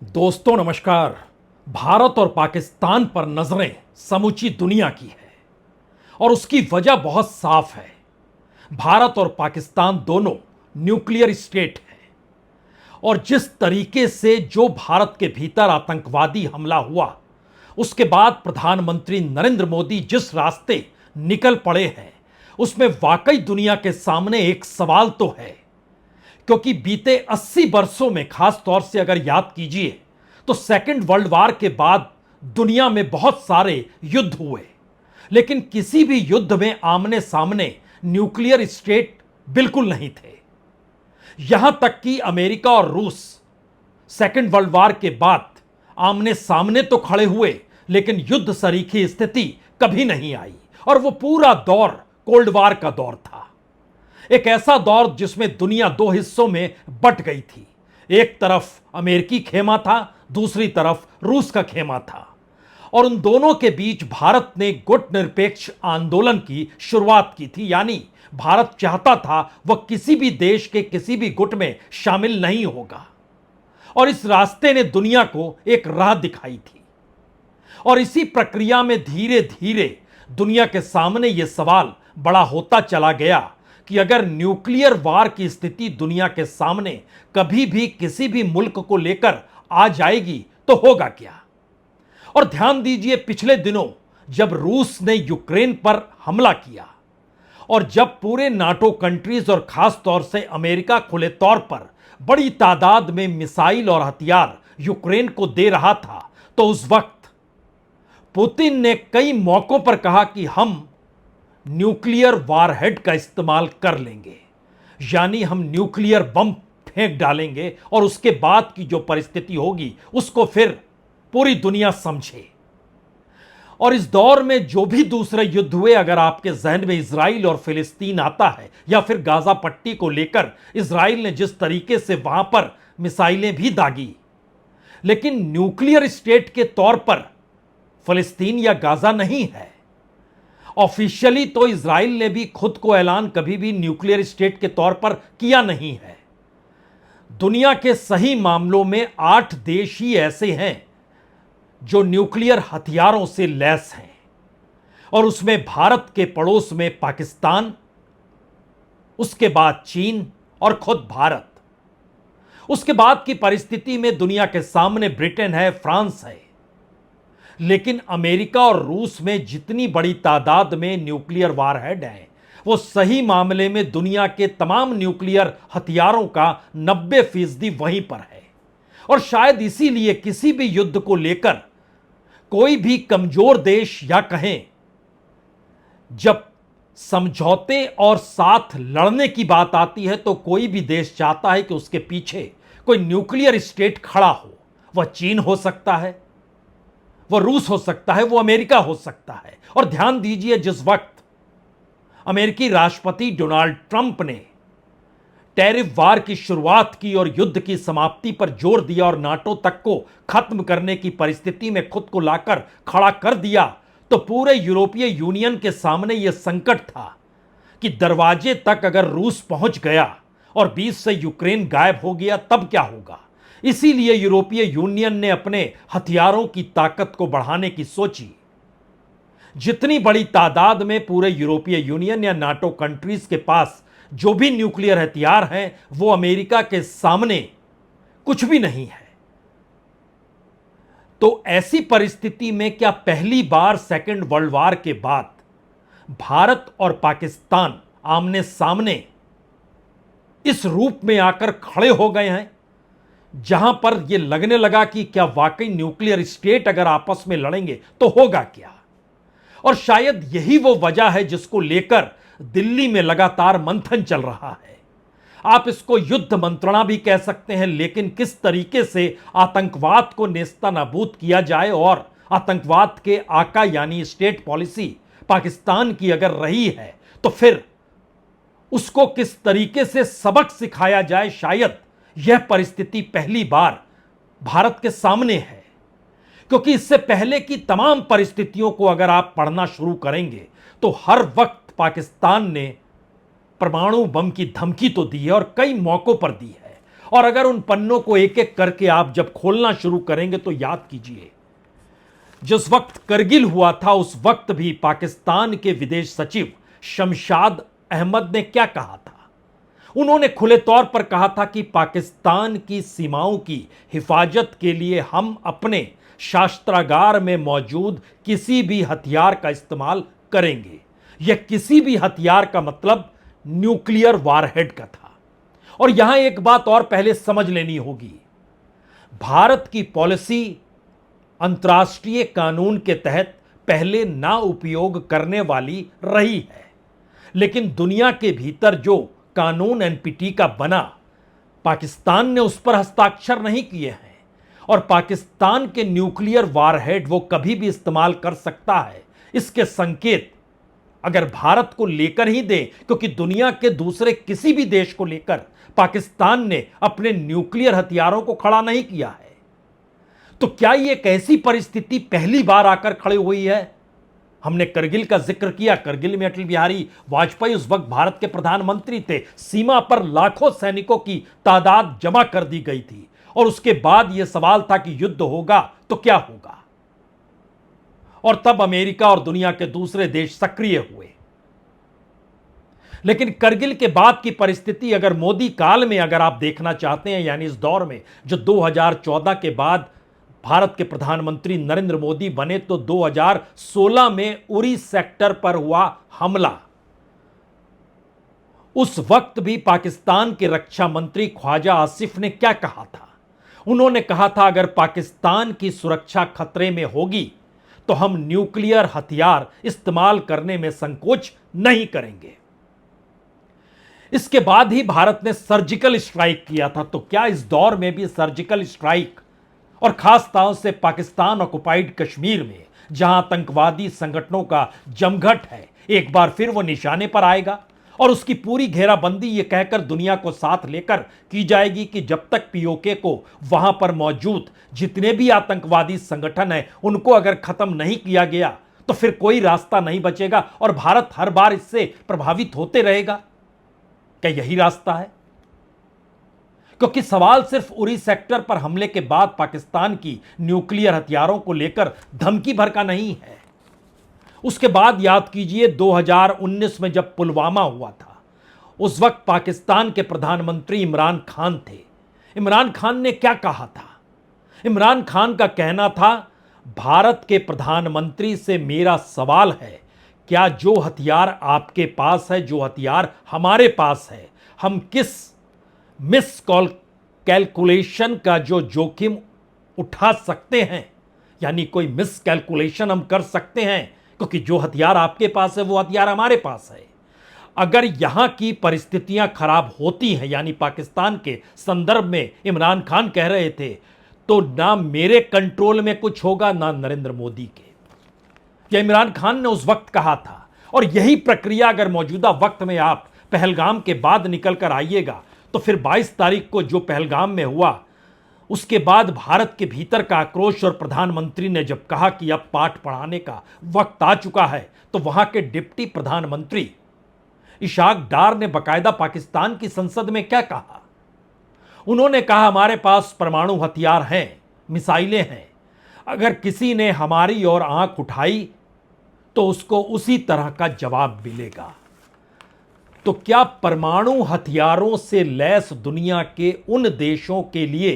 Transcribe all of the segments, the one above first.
दोस्तों नमस्कार। भारत और पाकिस्तान पर नजरें समूची दुनिया की है और उसकी वजह बहुत साफ है। भारत और पाकिस्तान दोनों न्यूक्लियर स्टेट हैं और जिस तरीके से जो भारत के भीतर आतंकवादी हमला हुआ, उसके बाद प्रधानमंत्री नरेंद्र मोदी जिस रास्ते निकल पड़े हैं, उसमें वाकई दुनिया के सामने एक सवाल तो है। क्योंकि बीते 80 वर्षों में, खास तौर से अगर याद कीजिए, तो सेकेंड वर्ल्ड वार के बाद दुनिया में बहुत सारे युद्ध हुए, लेकिन किसी भी युद्ध में आमने सामने न्यूक्लियर स्टेट बिल्कुल नहीं थे। यहां तक कि अमेरिका और रूस सेकेंड वर्ल्ड वार के बाद आमने सामने तो खड़े हुए, लेकिन युद्ध सरीखी स्थिति कभी नहीं आई और वो पूरा दौर कोल्ड वार का दौर था। एक ऐसा दौर जिसमें दुनिया दो हिस्सों में बंट गई थी। एक तरफ अमेरिकी खेमा था, दूसरी तरफ रूस का खेमा था और उन दोनों के बीच भारत ने गुट निरपेक्ष आंदोलन की शुरुआत की थी। यानी भारत चाहता था वह किसी भी देश के किसी भी गुट में शामिल नहीं होगा और इस रास्ते ने दुनिया को एक राह दिखाई थी। और इसी प्रक्रिया में धीरे धीरे दुनिया के सामने यह सवाल बड़ा होता चला गया कि अगर न्यूक्लियर वार की स्थिति दुनिया के सामने कभी भी किसी भी मुल्क को लेकर आ जाएगी तो होगा क्या। और ध्यान दीजिए, पिछले दिनों जब रूस ने यूक्रेन पर हमला किया और जब पूरे नाटो कंट्रीज और खास तौर से अमेरिका खुले तौर पर बड़ी तादाद में मिसाइल और हथियार यूक्रेन को दे रहा था, तो उस वक्त पुतिन ने कई मौकों पर कहा कि हम न्यूक्लियर वारहेड का इस्तेमाल कर लेंगे, यानी हम न्यूक्लियर बम फेंक डालेंगे और उसके बाद की जो परिस्थिति होगी उसको फिर पूरी दुनिया समझे। और इस दौर में जो भी दूसरे युद्ध हुए, अगर आपके जहन में इजराइल और फिलिस्तीन आता है या फिर गाजा पट्टी को लेकर इजराइल ने जिस तरीके से वहां पर मिसाइलें भी दागी, लेकिन न्यूक्लियर स्टेट के तौर पर फिलिस्तीन या गाजा नहीं है। ऑफिशियली तो इजराइल ने भी खुद को ऐलान कभी भी न्यूक्लियर स्टेट के तौर पर किया नहीं है। दुनिया के सही मामलों में 8 देश ही ऐसे हैं जो न्यूक्लियर हथियारों से लैस हैं और उसमें भारत के पड़ोस में पाकिस्तान, उसके बाद चीन और खुद भारत। उसके बाद की परिस्थिति में दुनिया के सामने ब्रिटेन है, फ्रांस है। लेकिन अमेरिका और रूस में जितनी बड़ी तादाद में न्यूक्लियर वारहेड हैं, वो सही मामले में दुनिया के तमाम न्यूक्लियर हथियारों का 90% वहीं पर है। और शायद इसीलिए किसी भी युद्ध को लेकर कोई भी कमजोर देश, या कहें जब समझौते और साथ लड़ने की बात आती है, तो कोई भी देश चाहता है कि उसके पीछे कोई न्यूक्लियर स्टेट खड़ा हो। वह चीन हो सकता है, वह रूस हो सकता है, वो अमेरिका हो सकता है। और ध्यान दीजिए, जिस वक्त अमेरिकी राष्ट्रपति डोनाल्ड ट्रंप ने टैरिफ वार की शुरुआत की और युद्ध की समाप्ति पर जोर दिया और नाटो तक को खत्म करने की परिस्थिति में खुद को लाकर खड़ा कर दिया, तो पूरे यूरोपीय यूनियन के सामने यह संकट था कि दरवाजे तक अगर रूस पहुंच गया और बीच से यूक्रेन गायब हो गया, तब क्या होगा। इसीलिए यूरोपीय यूनियन ने अपने हथियारों की ताकत को बढ़ाने की सोची। जितनी बड़ी तादाद में पूरे यूरोपीय यूनियन या नाटो कंट्रीज के पास जो भी न्यूक्लियर हथियार हैं, वो अमेरिका के सामने कुछ भी नहीं है। तो ऐसी परिस्थिति में क्या पहली बार सेकेंड वर्ल्ड वार के बाद भारत और पाकिस्तान आमने सामने इस रूप में आकर खड़े हो गए हैं, जहां पर यह लगने लगा कि क्या वाकई न्यूक्लियर स्टेट अगर आपस में लड़ेंगे तो होगा क्या। और शायद यही वो वजह है जिसको लेकर दिल्ली में लगातार मंथन चल रहा है। आप इसको युद्ध मंत्रणा भी कह सकते हैं, लेकिन किस तरीके से आतंकवाद को नेस्तनाबूद किया जाए और आतंकवाद के आका यानी स्टेट पॉलिसी पाकिस्तान की अगर रही है, तो फिर उसको किस तरीके से सबक सिखाया जाए, शायद यह परिस्थिति पहली बार भारत के सामने है। क्योंकि इससे पहले की तमाम परिस्थितियों को अगर आप पढ़ना शुरू करेंगे, तो हर वक्त पाकिस्तान ने परमाणु बम की धमकी तो दी है और कई मौकों पर दी है। और अगर उन पन्नों को एक एक करके आप जब खोलना शुरू करेंगे तो याद कीजिए, जिस वक्त करगिल हुआ था उस वक्त भी पाकिस्तान के विदेश सचिव शमशाद अहमद ने क्या कहा था। उन्होंने खुले तौर पर कहा था कि पाकिस्तान की सीमाओं की हिफाजत के लिए हम अपने शास्त्रागार में मौजूद किसी भी हथियार का इस्तेमाल करेंगे। यह किसी भी हथियार का मतलब न्यूक्लियर वारहेड का था। और यहां एक बात और पहले समझ लेनी होगी, भारत की पॉलिसी अंतर्राष्ट्रीय कानून के तहत पहले ना उपयोग करने वाली रही है, लेकिन दुनिया के भीतर जो कानून एनपीटी का बना, पाकिस्तान ने उस पर हस्ताक्षर नहीं किए हैं और पाकिस्तान के न्यूक्लियर वारहेड वो कभी भी इस्तेमाल कर सकता है। इसके संकेत अगर भारत को लेकर ही दें, क्योंकि दुनिया के दूसरे किसी भी देश को लेकर पाकिस्तान ने अपने न्यूक्लियर हथियारों को खड़ा नहीं किया है, तो क्या यह एक ऐसी परिस्थिति पहली बार आकर खड़ी हुई है। हमने करगिल का जिक्र किया। करगिल में अटल बिहारी वाजपेयी उस वक्त भारत के प्रधानमंत्री थे। सीमा पर लाखों सैनिकों की तादाद जमा कर दी गई थी और उसके बाद यह सवाल था कि युद्ध होगा तो क्या होगा, और तब अमेरिका और दुनिया के दूसरे देश सक्रिय हुए। लेकिन करगिल के बाद की परिस्थिति अगर मोदी काल में अगर आप देखना चाहते हैं, यानी इस दौर में जो 2014 के बाद भारत के प्रधानमंत्री नरेंद्र मोदी बने, तो 2016 में उरी सेक्टर पर हुआ हमला। उस वक्त भी पाकिस्तान के रक्षा मंत्री ख्वाजा आसिफ ने क्या कहा था। उन्होंने कहा था अगर पाकिस्तान की सुरक्षा खतरे में होगी तो हम न्यूक्लियर हथियार इस्तेमाल करने में संकोच नहीं करेंगे। इसके बाद ही भारत ने सर्जिकल स्ट्राइक किया था। तो क्या इस दौर में भी सर्जिकल स्ट्राइक, और खास तौर से पाकिस्तान ऑक्युपाइड कश्मीर में जहां आतंकवादी संगठनों का जमघट है, एक बार फिर वो निशाने पर आएगा और उसकी पूरी घेराबंदी ये कहकर दुनिया को साथ लेकर की जाएगी कि जब तक पीओके को वहां पर मौजूद जितने भी आतंकवादी संगठन हैं उनको अगर खत्म नहीं किया गया तो फिर कोई रास्ता नहीं बचेगा और भारत हर बार इससे प्रभावित होते रहेगा। क्या यही रास्ता है? क्योंकि सवाल सिर्फ उरी सेक्टर पर हमले के बाद पाकिस्तान की न्यूक्लियर हथियारों को लेकर धमकी भर का नहीं है। उसके बाद याद कीजिए 2019 में जब पुलवामा हुआ था, उस वक्त पाकिस्तान के प्रधानमंत्री इमरान खान थे। इमरान खान ने क्या कहा था? इमरान खान का कहना था, भारत के प्रधानमंत्री से मेरा सवाल है, क्या जो हथियार आपके पास है, जो हथियार हमारे पास है, हम किस मिस कैलकुलेशन का जो जोखिम उठा सकते हैं, यानी कोई मिस कैलकुलेशन हम कर सकते हैं, क्योंकि जो हथियार आपके पास है वो हथियार हमारे पास है। अगर यहां की परिस्थितियां खराब होती हैं, यानी पाकिस्तान के संदर्भ में इमरान खान कह रहे थे, तो ना मेरे कंट्रोल में कुछ होगा ना नरेंद्र मोदी के। यह इमरान खान ने उस वक्त कहा था। और यही प्रक्रिया अगर मौजूदा वक्त में आप पहलगाम के बाद निकल कर आइएगा, तो फिर 22 तारीख को जो पहलगाम में हुआ, उसके बाद भारत के भीतर का आक्रोश, और प्रधानमंत्री ने जब कहा कि अब पाठ पढ़ाने का वक्त आ चुका है, तो वहां के डिप्टी प्रधानमंत्री इशाक डार ने बकायदा पाकिस्तान की संसद में क्या कहा? उन्होंने कहा हमारे पास परमाणु हथियार हैं, मिसाइलें हैं, अगर किसी ने हमारी ओर आंख उठाई तो उसको उसी तरह का जवाब मिलेगा। तो क्या परमाणु हथियारों से लैस दुनिया के उन देशों के लिए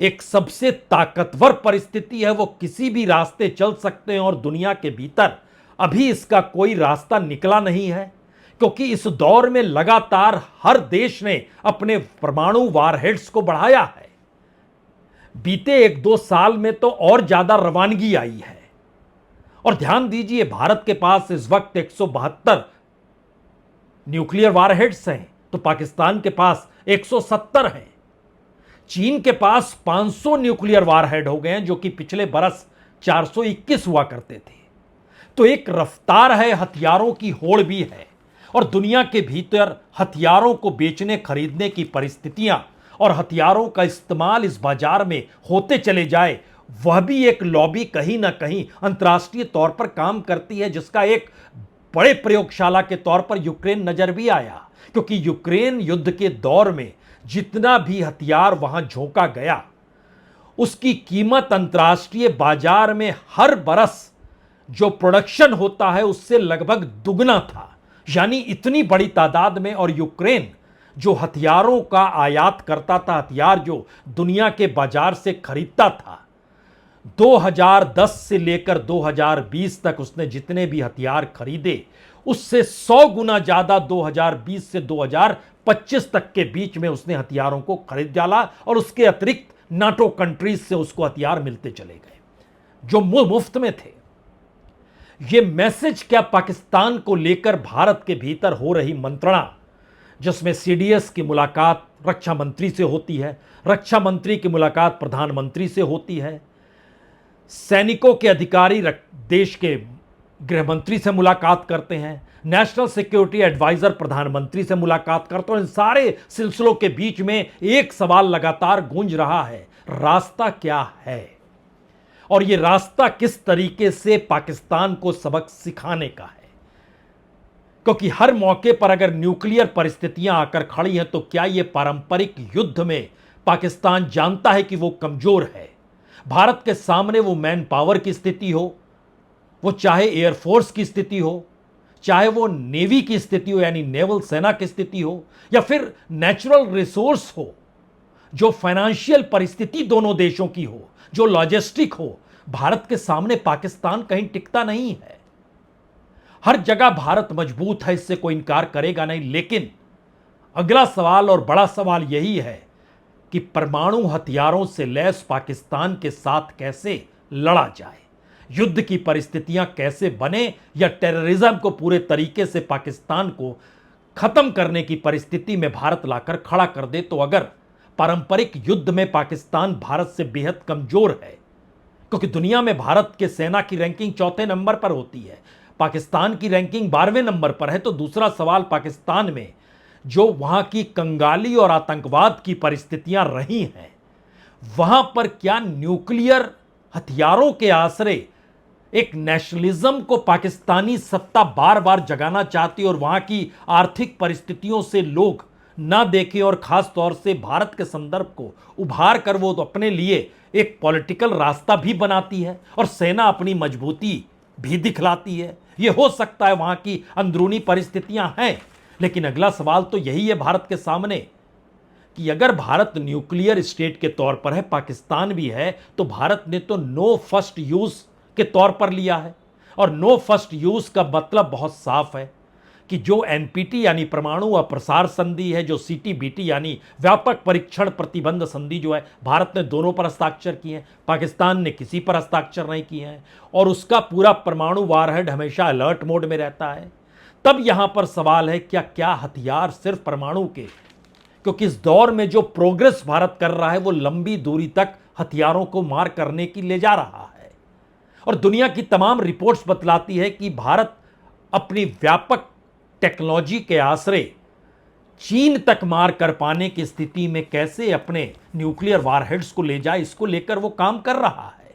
एक सबसे ताकतवर परिस्थिति है, वो किसी भी रास्ते चल सकते हैं, और दुनिया के भीतर अभी इसका कोई रास्ता निकला नहीं है, क्योंकि इस दौर में लगातार हर देश ने अपने परमाणु वारहेड्स को बढ़ाया है। बीते 1-2 साल में तो और ज्यादा रवानगी आई है। और ध्यान दीजिए, भारत के पास इस वक्त 172 न्यूक्लियर वारहेड्स हैं, तो पाकिस्तान के पास 170 हैं। चीन के पास 500 न्यूक्लियर वारहेड हो गए हैं, जो कि पिछले बरस 421 हुआ करते थे। तो एक रफ्तार है, हथियारों की होड़ भी है, और दुनिया के भीतर हथियारों को बेचने खरीदने की परिस्थितियां और हथियारों का इस्तेमाल इस बाजार में होते चले जाए, वह भी एक लॉबी कहीं ना कहीं अंतर्राष्ट्रीय तौर पर काम करती है, जिसका एक बड़े प्रयोगशाला के तौर पर यूक्रेन नजर भी आया। क्योंकि यूक्रेन युद्ध के दौर में जितना भी हथियार वहां झोंका गया उसकी कीमत अंतर्राष्ट्रीय बाजार में हर बरस जो प्रोडक्शन होता है उससे लगभग दुगना था। यानी इतनी बड़ी तादाद में। और यूक्रेन जो हथियारों का आयात करता था, हथियार जो दुनिया के बाजार से खरीदता था, 2010 से लेकर 2020 तक उसने जितने भी हथियार खरीदे उससे 100 गुना ज्यादा 2020 से 2025 तक के बीच में उसने हथियारों को खरीद डाला। और उसके अतिरिक्त नाटो कंट्रीज से उसको हथियार मिलते चले गए जो मुफ्त में थे। यह मैसेज क्या पाकिस्तान को लेकर भारत के भीतर हो रही मंत्रणा, जिसमें सीडीएस की मुलाकात रक्षा मंत्री से होती है, रक्षा मंत्री की मुलाकात प्रधानमंत्री से होती है, सैनिकों के अधिकारी देश के गृह मंत्री से मुलाकात करते हैं, नेशनल सिक्योरिटी एडवाइजर प्रधानमंत्री से मुलाकात करते हैं। इन सारे सिलसिलों के बीच में एक सवाल लगातार गूंज रहा है, रास्ता क्या है और यह रास्ता किस तरीके से पाकिस्तान को सबक सिखाने का है। क्योंकि हर मौके पर अगर न्यूक्लियर परिस्थितियां आकर खड़ी हैं तो क्या यह पारंपरिक युद्ध में पाकिस्तान जानता है कि वो कमजोर है। भारत के सामने वो मैन पावर की स्थिति हो, वो चाहे एयरफोर्स की स्थिति हो, चाहे वो नेवी की स्थिति हो यानी नेवल सेना की स्थिति हो, या फिर नेचुरल रिसोर्स हो, जो फाइनेंशियल परिस्थिति दोनों देशों की हो, जो लॉजिस्टिक हो, भारत के सामने पाकिस्तान कहीं टिकता नहीं है। हर जगह भारत मजबूत है, इससे कोई इनकार करेगा नहीं। लेकिन अगला सवाल और बड़ा सवाल यही है कि परमाणु हथियारों से लैस पाकिस्तान के साथ कैसे लड़ा जाए, युद्ध की परिस्थितियां कैसे बने, या टेररिज्म को पूरे तरीके से पाकिस्तान को खत्म करने की परिस्थिति में भारत लाकर खड़ा कर दे। तो अगर पारंपरिक युद्ध में पाकिस्तान भारत से बेहद कमजोर है, क्योंकि दुनिया में भारत के सेना की रैंकिंग 4थे नंबर पर होती है, पाकिस्तान की रैंकिंग 12वें नंबर पर है, तो दूसरा सवाल पाकिस्तान में जो वहां की कंगाली और आतंकवाद की परिस्थितियां रही हैं, वहां पर क्या न्यूक्लियर हथियारों के आश्रय एक नेशनलिज्म को पाकिस्तानी सत्ता बार बार जगाना चाहती और वहां की आर्थिक परिस्थितियों से लोग ना देखें और खास तौर से भारत के संदर्भ को उभार कर वो तो अपने लिए एक पॉलिटिकल रास्ता भी बनाती है और सेना अपनी मजबूती भी दिखलाती है। ये हो सकता है वहां की अंदरूनी परिस्थितियां हैं, लेकिन अगला सवाल तो यही है भारत के सामने कि अगर भारत न्यूक्लियर स्टेट के तौर पर है, पाकिस्तान भी है, तो भारत ने तो नो फर्स्ट यूज के तौर पर लिया है। और नो फर्स्ट यूज का मतलब बहुत साफ है कि जो एनपीटी यानी परमाणु अप्रसार संधि है, जो सीटीबीटी यानी व्यापक परीक्षण प्रतिबंध संधि जो है, भारत ने दोनों पर हस्ताक्षर किए हैं, पाकिस्तान ने किसी पर हस्ताक्षर नहीं किए हैं। और उसका पूरा परमाणु वारहेड हमेशा अलर्ट मोड में रहता है। तब यहां पर सवाल है क्या हथियार सिर्फ परमाणु के, क्योंकि इस दौर में जो प्रोग्रेस भारत कर रहा है वो लंबी दूरी तक हथियारों को मार करने की ले जा रहा है। और दुनिया की तमाम रिपोर्ट्स बतलाती है कि भारत अपनी व्यापक टेक्नोलॉजी के आश्रय चीन तक मार कर पाने की स्थिति में कैसे अपने न्यूक्लियर वारहेड्स को ले जाए, इसको लेकर वो काम कर रहा है।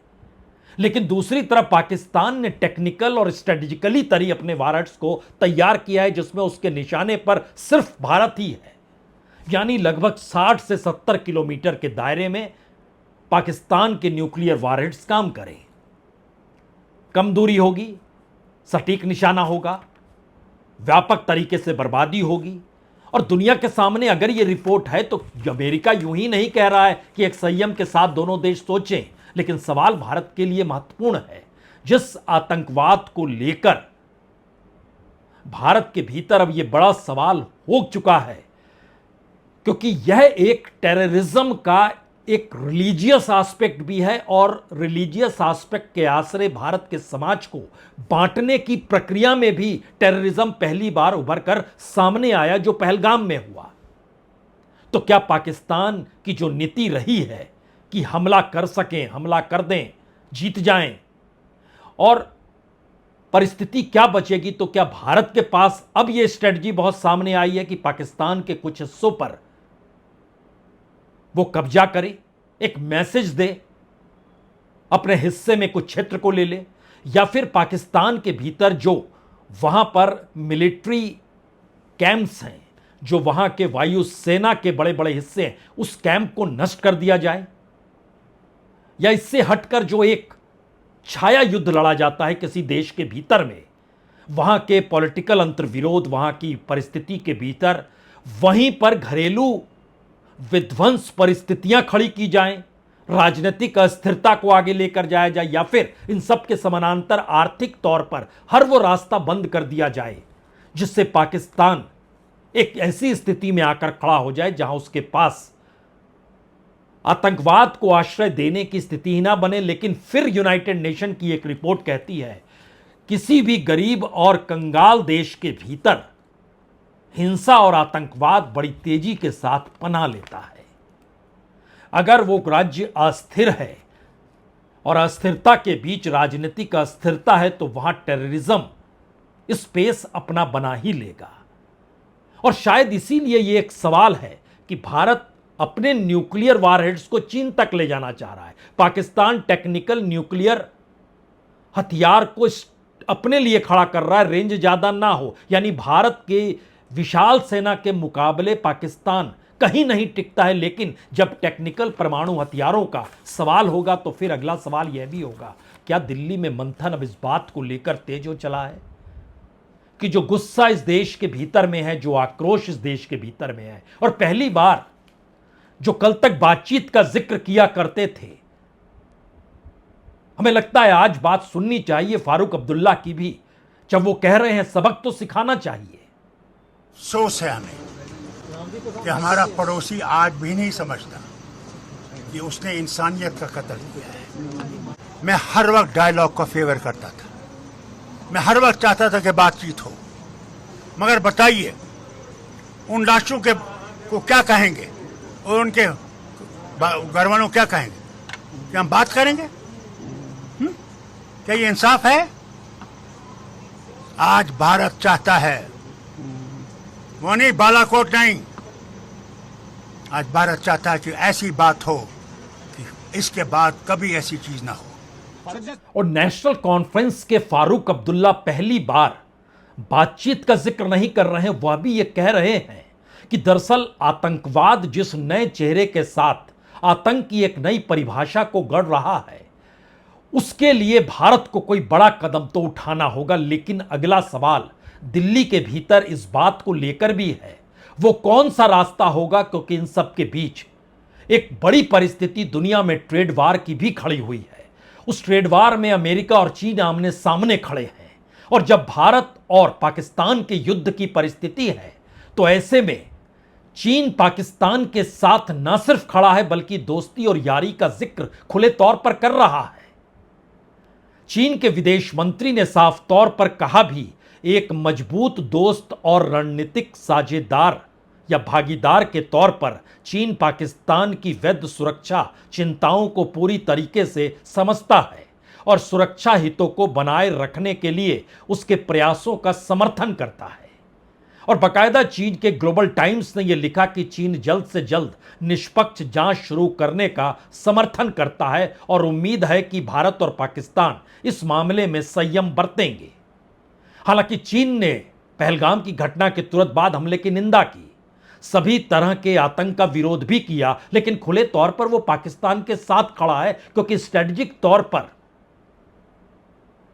लेकिन दूसरी तरफ पाकिस्तान ने टेक्निकल और स्ट्रेटेजिकली तरी अपने वारहेड्स को तैयार किया है, जिसमें उसके निशाने पर सिर्फ भारत ही है। यानी लगभग 60 से 70 किलोमीटर के दायरे में पाकिस्तान के न्यूक्लियर वारहेड्स काम करें। कम दूरी होगी, सटीक निशाना होगा, व्यापक तरीके से बर्बादी होगी। और दुनिया के सामने अगर यह रिपोर्ट है तो अमेरिका यूं ही नहीं कह रहा है कि एक संयम के साथ दोनों देश सोचें, लेकिन सवाल भारत के लिए महत्वपूर्ण है। जिस आतंकवाद को लेकर भारत के भीतर अब यह बड़ा सवाल हो चुका है, क्योंकि यह एक टेररिज्म का एक रिलीजियस एस्पेक्ट भी है और रिलीजियस एस्पेक्ट के आश्रय भारत के समाज को बांटने की प्रक्रिया में भी टेररिज्म पहली बार उभर कर सामने आया, जो पहलगाम में हुआ। तो क्या पाकिस्तान की जो नीति रही है कि हमला कर सकें, हमला कर दें, जीत जाएं, और परिस्थिति क्या बचेगी, तो क्या भारत के पास अब यह स्ट्रेटजी बहुत सामने आई है कि पाकिस्तान के कुछ हिस्सों पर वो कब्जा करे, एक मैसेज दे, अपने हिस्से में कुछ क्षेत्र को ले ले, या फिर पाकिस्तान के भीतर जो वहां पर मिलिट्री कैंप्स हैं, जो वहां के वायुसेना के बड़े बड़े हिस्से हैं, उस कैंप को नष्ट कर दिया जाए? या इससे हटकर जो एक छाया युद्ध लड़ा जाता है किसी देश के भीतर में, वहां के पॉलिटिकल अंतर्विरोध, वहां की परिस्थिति के भीतर वहीं पर घरेलू विध्वंस परिस्थितियां खड़ी की जाएं, राजनीतिक अस्थिरता को आगे लेकर जाया जाए, या फिर इन सब के समानांतर आर्थिक तौर पर हर वो रास्ता बंद कर दिया जाए जिससे पाकिस्तान एक ऐसी स्थिति में आकर खड़ा हो जाए जहां उसके पास आतंकवाद को आश्रय देने की स्थिति ही ना बने। लेकिन फिर यूनाइटेड नेशन की एक रिपोर्ट कहती है किसी भी गरीब और कंगाल देश के भीतर हिंसा और आतंकवाद बड़ी तेजी के साथ पनाह लेता है। अगर वो राज्य अस्थिर है और अस्थिरता के बीच राजनीतिक अस्थिरता है तो वहां टेररिज्म स्पेस अपना बना ही लेगा। और शायद इसीलिए ये एक सवाल है कि भारत अपने न्यूक्लियर वारहेड्स को चीन तक ले जाना चाह रहा है। पाकिस्तान टेक्निकल न्यूक्लियर हथियार को अपने लिए खड़ा कर रहा है, रेंज ज्यादा ना हो, यानी भारत के विशाल सेना के मुकाबले पाकिस्तान कहीं नहीं टिकता है। लेकिन जब टेक्निकल परमाणु हथियारों का सवाल होगा तो फिर अगला सवाल यह भी होगा, क्या दिल्ली में मंथन अब इस बात को लेकर तेज हो चला है कि जो गुस्सा इस देश के भीतर में है, जो आक्रोश इस देश के भीतर में है, और पहली बार जो कल तक बातचीत का जिक्र किया करते थे, हमें लगता है आज बात सुननी चाहिए फारूक अब्दुल्ला की भी, जब वो कह रहे हैं सबक तो सिखाना चाहिए। अफसोस है हमें कि हमारा पड़ोसी आज भी नहीं समझता कि उसने इंसानियत का कत्ल किया है। मैं हर वक्त डायलॉग का फेवर करता था, मैं हर वक्त चाहता था कि बातचीत हो, मगर बताइए उन लाशों के को क्या कहेंगे और उनके घर वालों क्या कहेंगे? क्या हम बात करेंगे? क्या ये इंसाफ है? आज भारत चाहता है, वो नहीं, बालाकोट नहीं, आज भारत चाहता है कि ऐसी बात हो कि इसके बाद कभी ऐसी चीज ना हो। और नेशनल कॉन्फ्रेंस के फारूक अब्दुल्ला पहली बार बातचीत का जिक्र नहीं कर रहे हैं, वह भी ये कह रहे हैं कि दरअसल आतंकवाद जिस नए चेहरे के साथ आतंक की एक नई परिभाषा को गढ़ रहा है, उसके लिए भारत को कोई बड़ा कदम तो उठाना होगा। लेकिन अगला सवाल दिल्ली के भीतर इस बात को लेकर भी है, वो कौन सा रास्ता होगा, क्योंकि इन सब के बीच एक बड़ी परिस्थिति दुनिया में ट्रेड वार की भी खड़ी हुई है। उस ट्रेड वार में अमेरिका और चीन आमने सामने खड़े हैं, और जब भारत और पाकिस्तान के युद्ध की परिस्थिति है तो ऐसे में चीन पाकिस्तान के साथ न सिर्फ खड़ा है बल्कि दोस्ती और यारी का जिक्र खुले तौर पर कर रहा है। चीन के विदेश मंत्री ने साफ तौर पर कहा भी, एक मजबूत दोस्त और रणनीतिक साझेदार या भागीदार के तौर पर चीन पाकिस्तान की वैध सुरक्षा चिंताओं को पूरी तरीके से समझता है और सुरक्षा हितों को बनाए रखने के लिए उसके प्रयासों का समर्थन करता है। और बाकायदा चीन के ग्लोबल टाइम्स ने यह लिखा कि चीन जल्द से जल्द निष्पक्ष जांच शुरू करने का समर्थन करता है और उम्मीद है कि भारत और पाकिस्तान इस मामले में संयम बरतेंगे। हालांकि चीन ने पहलगाम की घटना के तुरंत बाद हमले की निंदा की, सभी तरह के आतंक का विरोध भी किया, लेकिन खुले तौर पर वो पाकिस्तान के साथ खड़ा है, क्योंकि स्ट्रेटेजिक तौर पर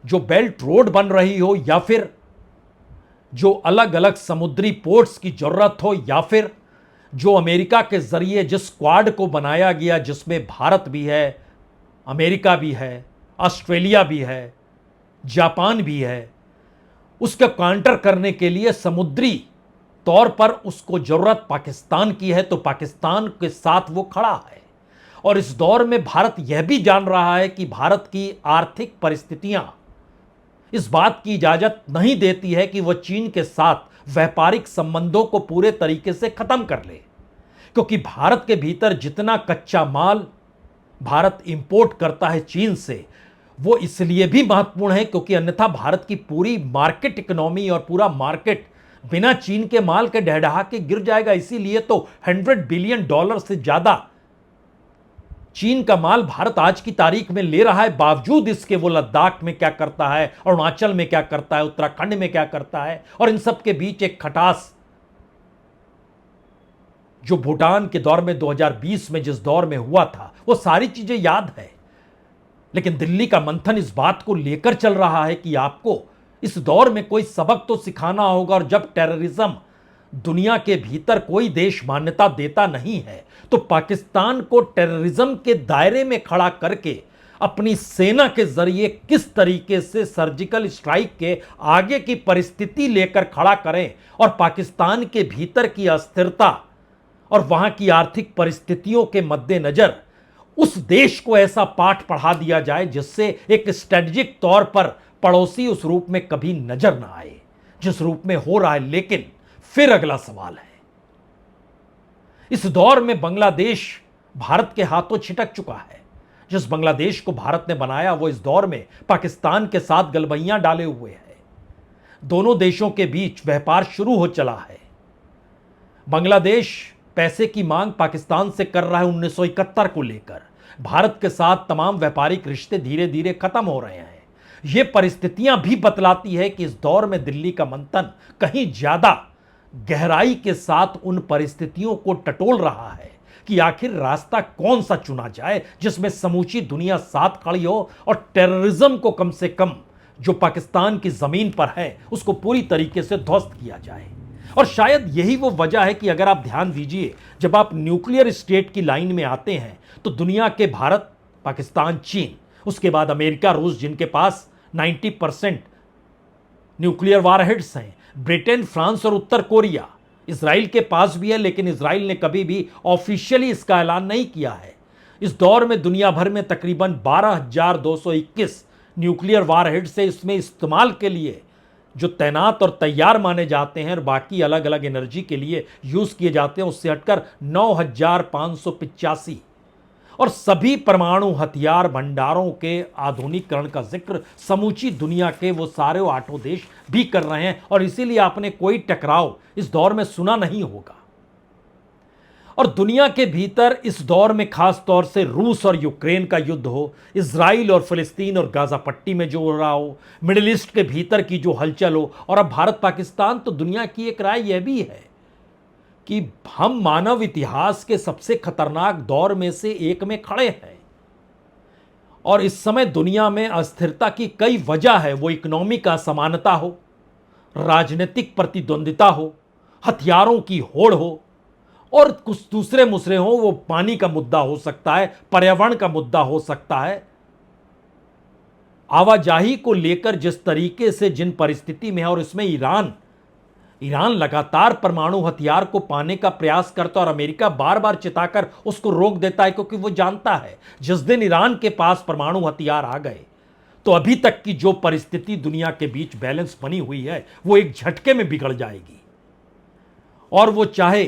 जो बेल्ट रोड बन रही हो, या फिर जो अलग अलग समुद्री पोर्ट्स की जरूरत हो, या फिर जो अमेरिका के जरिए जिस स्क्वाड को बनाया गया जिसमें भारत भी है, अमेरिका भी है, ऑस्ट्रेलिया भी है, जापान भी है, उसका काउंटर करने के लिए समुद्री तौर पर उसको जरूरत पाकिस्तान की है, तो पाकिस्तान के साथ वो खड़ा है। और इस दौर में भारत यह भी जान रहा है कि भारत की आर्थिक परिस्थितियां इस बात की इजाजत नहीं देती है कि वह चीन के साथ व्यापारिक संबंधों को पूरे तरीके से खत्म कर ले, क्योंकि भारत के भीतर जितना कच्चा माल भारत इंपोर्ट करता है चीन से, वो इसलिए भी महत्वपूर्ण है क्योंकि अन्यथा भारत की पूरी मार्केट इकोनॉमी और पूरा मार्केट बिना चीन के माल के ढहढहा के गिर जाएगा। इसीलिए तो $100 बिलियन से ज्यादा चीन का माल भारत आज की तारीख में ले रहा है। बावजूद इसके वो लद्दाख में क्या करता है, अरुणाचल में क्या करता है, उत्तराखंड में क्या करता है, और इन सब के बीच एक खटास जो भूटान के दौर में 2020 में जिस दौर में हुआ था, वो सारी चीजें याद है। लेकिन दिल्ली का मंथन इस बात को लेकर चल रहा है कि आपको इस दौर में कोई सबक तो सिखाना होगा, और जब टेररिज्म दुनिया के भीतर कोई देश मान्यता देता नहीं है, तो पाकिस्तान को टेररिज्म के दायरे में खड़ा करके अपनी सेना के जरिए किस तरीके से सर्जिकल स्ट्राइक के आगे की परिस्थिति लेकर खड़ा करें, और पाकिस्तान के भीतर की अस्थिरता और वहां की आर्थिक परिस्थितियों के मद्देनजर उस देश को ऐसा पाठ पढ़ा दिया जाए जिससे एक स्ट्रेटजिक तौर पर पड़ोसी उस रूप में कभी नजर ना आए जिस रूप में हो रहा है। लेकिन फिर अगला सवाल है, इस दौर में बांग्लादेश भारत के हाथों छिटक चुका है। जिस बांग्लादेश को भारत ने बनाया वो इस दौर में पाकिस्तान के साथ गलबैयां डाले हुए है। दोनों देशों के बीच व्यापार शुरू हो चला है। बांग्लादेश पैसे की मांग पाकिस्तान से कर रहा है 1971 को लेकर। भारत के साथ तमाम व्यापारिक रिश्ते धीरे धीरे खत्म हो रहे हैं। ये परिस्थितियां भी बतलाती है कि इस दौर में दिल्ली का मंथन कहीं ज्यादा गहराई के साथ उन परिस्थितियों को टटोल रहा है कि आखिर रास्ता कौन सा चुना जाए जिसमें समूची दुनिया साथ खड़ी हो और टेररिज्म को कम से कम जो पाकिस्तान की जमीन पर है उसको पूरी तरीके से ध्वस्त किया जाए। और शायद यही वो वजह है कि अगर आप ध्यान दीजिए, जब आप न्यूक्लियर स्टेट की लाइन में आते हैं तो दुनिया के भारत, पाकिस्तान, चीन, उसके बाद अमेरिका, रूस, जिनके पास 90% न्यूक्लियर वारहेड्स हैं, ब्रिटेन, फ्रांस और उत्तर कोरिया, इजराइल के पास भी है, लेकिन इजराइल ने कभी भी ऑफिशियली इसका ऐलान नहीं किया है। इस दौर में दुनिया भर में तकरीबन 12,221 न्यूक्लियर वारहेड्स से इसमें इस्तेमाल के लिए जो तैनात और तैयार माने जाते हैं और बाकी अलग अलग एनर्जी के लिए यूज किए जाते हैं, उससे हटकर 9,585 और सभी परमाणु हथियार भंडारों के आधुनिकीकरण का जिक्र समूची दुनिया के वो सारे 8 देश भी कर रहे हैं। और इसीलिए आपने कोई टकराव इस दौर में सुना नहीं होगा। और दुनिया के भीतर इस दौर में खास तौर से रूस और यूक्रेन का युद्ध हो, इजराइल और फिलिस्तीन और गाजा पट्टी में जो हो रहा हो, मिडिल ईस्ट के भीतर की जो हलचल हो, और अब भारत पाकिस्तान, तो दुनिया की एक राय यह भी है कि हम मानव इतिहास के सबसे खतरनाक दौर में से एक में खड़े हैं। और इस समय दुनिया में अस्थिरता की कई वजह है, वो इकोनॉमिक असमानता हो, राजनीतिक प्रतिद्वंदिता हो, हथियारों की होड़ हो, और कुछ दूसरे मुसरे हो, वो पानी का मुद्दा हो सकता है, पर्यावरण का मुद्दा हो सकता है। आवाजाही को लेकर जिस तरीके से जिन परिस्थिति में है, और इसमें ईरान लगातार परमाणु हथियार को पाने का प्रयास करता है और अमेरिका बार बार चिताकर उसको रोक देता है, क्योंकि वो जानता है जिस दिन ईरान के पास परमाणु हथियार आ गए तो अभी तक की जो परिस्थिति दुनिया के बीच बैलेंस बनी हुई है वो एक झटके में बिगड़ जाएगी। और वो चाहे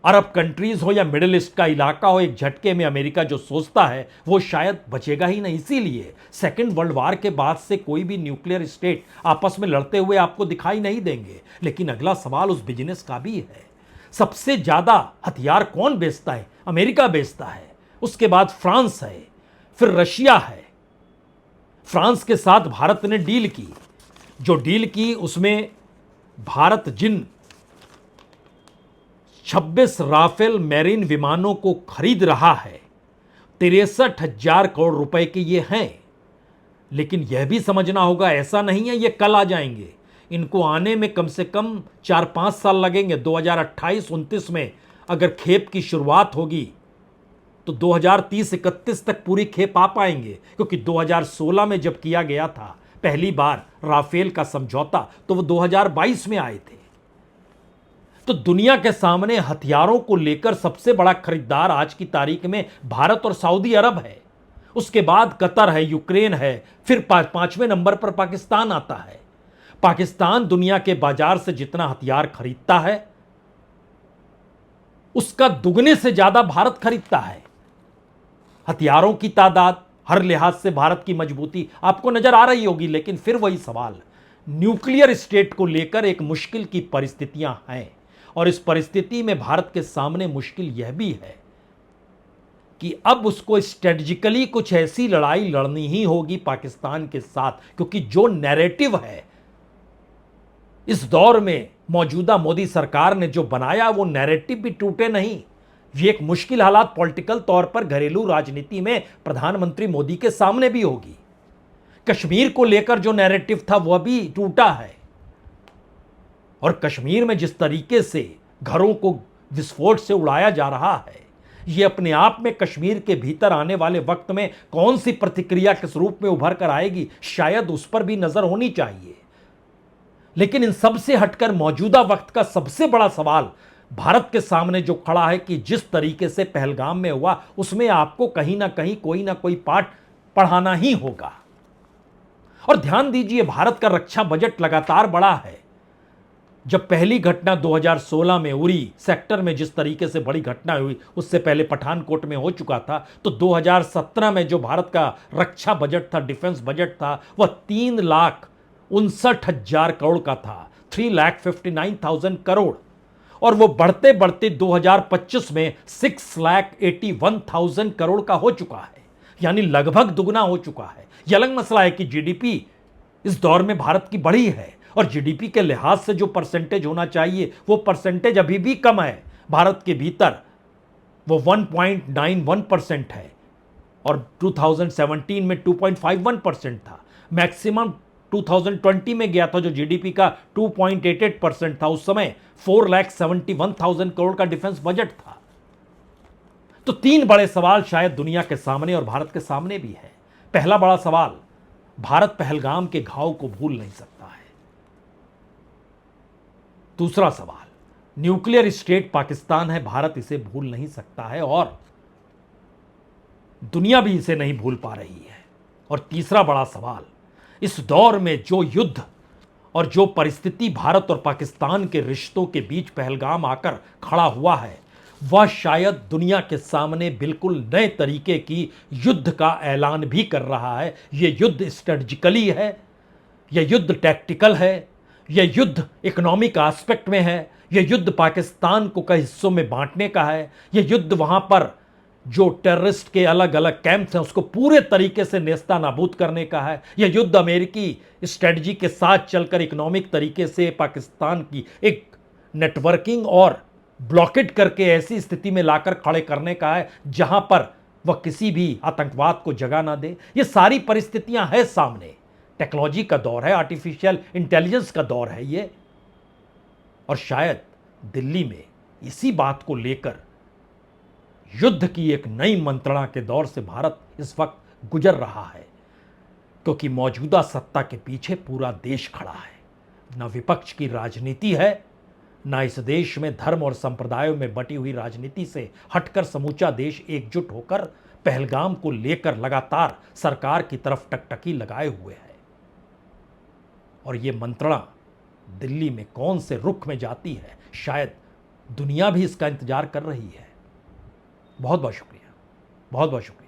अरब कंट्रीज हो या मिडिल ईस्ट का इलाका हो, एक झटके में अमेरिका जो सोचता है वो शायद बचेगा ही नहीं। इसीलिए सेकेंड वर्ल्ड वार के बाद से कोई भी न्यूक्लियर स्टेट आपस में लड़ते हुए आपको दिखाई नहीं देंगे। लेकिन अगला सवाल उस बिजनेस का भी है, सबसे ज्यादा हथियार कौन बेचता है? अमेरिका बेचता है, उसके बाद फ्रांस है, फिर रशिया है। फ्रांस के साथ भारत ने डील की, जो डील की उसमें भारत जिन 26 राफेल मैरीन विमानों को खरीद रहा है, 63,000 करोड़ रुपए के ये हैं। लेकिन यह भी समझना होगा, ऐसा नहीं है ये कल आ जाएंगे, इनको आने में कम से कम 4-5 साल लगेंगे। 2028-29 में अगर खेप की शुरुआत होगी तो 2030-31 तक पूरी खेप आ पाएंगे, क्योंकि 2016 में जब किया गया था पहली बार राफेल का समझौता तो वो 2022 में आए थे। तो दुनिया के सामने हथियारों को लेकर सबसे बड़ा खरीदार आज की तारीख में भारत और सऊदी अरब है, उसके बाद कतर है, यूक्रेन है, फिर 5वें नंबर पर पाकिस्तान आता है। पाकिस्तान दुनिया के बाजार से जितना हथियार खरीदता है उसका दुगने से ज्यादा भारत खरीदता है। हथियारों की तादाद, हर लिहाज से भारत की मजबूती आपको नजर आ रही होगी। लेकिन फिर वही सवाल, न्यूक्लियर स्टेट को लेकर एक मुश्किल की परिस्थितियां हैं, और इस परिस्थिति में भारत के सामने मुश्किल यह भी है कि अब उसको स्ट्रेटजिकली कुछ ऐसी लड़ाई लड़नी ही होगी पाकिस्तान के साथ, क्योंकि जो नैरेटिव है इस दौर में मौजूदा मोदी सरकार ने जो बनाया वो नैरेटिव भी टूटे नहीं। ये एक मुश्किल हालात पॉलिटिकल तौर पर घरेलू राजनीति में प्रधानमंत्री मोदी के सामने भी होगी। कश्मीर को लेकर जो नैरेटिव था वह भी टूटा है, और कश्मीर में जिस तरीके से घरों को विस्फोट से उड़ाया जा रहा है, यह अपने आप में कश्मीर के भीतर आने वाले वक्त में कौन सी प्रतिक्रिया किस रूप में उभर कर आएगी, शायद उस पर भी नजर होनी चाहिए। लेकिन इन सब से हटकर मौजूदा वक्त का सबसे बड़ा सवाल भारत के सामने जो खड़ा है कि जिस तरीके से पहलगाम में हुआ, उसमें आपको कहीं ना कोई पाठ पढ़ाना ही होगा। और ध्यान दीजिए, भारत का रक्षा बजट लगातार बढ़ा है। जब पहली घटना 2016 में उरी सेक्टर में जिस तरीके से बड़ी घटना हुई, उससे पहले पठानकोट में हो चुका था, तो 2017 में जो भारत का रक्षा बजट था, डिफेंस बजट था, वह 3,59,000 करोड़ का था, 3,59,000 करोड़। और वो बढ़ते बढ़ते 2025 में 6,81,000 करोड़ का हो चुका है, यानी लगभग दुगना हो चुका है। यह अलग मसला है कि जीडीपी इस दौर में भारत की बढ़ी है, और जीडीपी के लिहाज से जो परसेंटेज होना चाहिए वो परसेंटेज अभी भी कम है। भारत के भीतर वो 1.91% है, और 2017 में 2.51% था। मैक्सिमम 2020 में गया था जो जीडीपी का 2.88% था। उस समय 4,71,000 करोड़ का डिफेंस बजट था। तो तीन बड़े सवाल शायद दुनिया के सामने और भारत के सामने भी है। पहला बड़ा सवाल, भारत पहलगाम के घाव को भूल नहीं सकता है। दूसरा सवाल, न्यूक्लियर स्टेट पाकिस्तान है, भारत इसे भूल नहीं सकता है, और दुनिया भी इसे नहीं भूल पा रही है। और तीसरा बड़ा सवाल, इस दौर में जो युद्ध और जो परिस्थिति भारत और पाकिस्तान के रिश्तों के बीच पहलगाम आकर खड़ा हुआ है, वह शायद दुनिया के सामने बिल्कुल नए तरीके की युद्ध का ऐलान भी कर रहा है। यह युद्ध स्ट्रेटजिकली है, यह युद्ध टैक्टिकल है, यह युद्ध इकोनॉमिक एस्पेक्ट में है, यह युद्ध पाकिस्तान को कई हिस्सों में बांटने का है, यह युद्ध वहां पर जो टेररिस्ट के अलग अलग कैंप्स हैं उसको पूरे तरीके से नेस्ता नाबूद करने का है। यह युद्ध अमेरिकी स्ट्रेटजी के साथ चलकर इकोनॉमिक तरीके से पाकिस्तान की एक नेटवर्किंग और ब्लॉकेट करके ऐसी स्थिति में लाकर खड़े करने का है जहां पर वह किसी भी आतंकवाद को जगह ना दे। ये सारी परिस्थितियां हैं सामने। टेक्नोलॉजी का दौर है, आर्टिफिशियल इंटेलिजेंस का दौर है ये, और शायद दिल्ली में इसी बात को लेकर युद्ध की एक नई मंत्रणा के दौर से भारत इस वक्त गुजर रहा है, क्योंकि मौजूदा सत्ता के पीछे पूरा देश खड़ा है। न विपक्ष की राजनीति है, न इस देश में धर्म और संप्रदायों में बटी हुई राजनीति से हटकर समूचा देश एकजुट होकर पहलगाम को लेकर लगातार सरकार की तरफ टकटकी लगाए हुए है। और ये मंत्रणा दिल्ली में कौन से रुख में जाती है, शायद दुनिया भी इसका इंतजार कर रही है। बहुत बहुत शुक्रिया, बहुत बहुत शुक्रिया।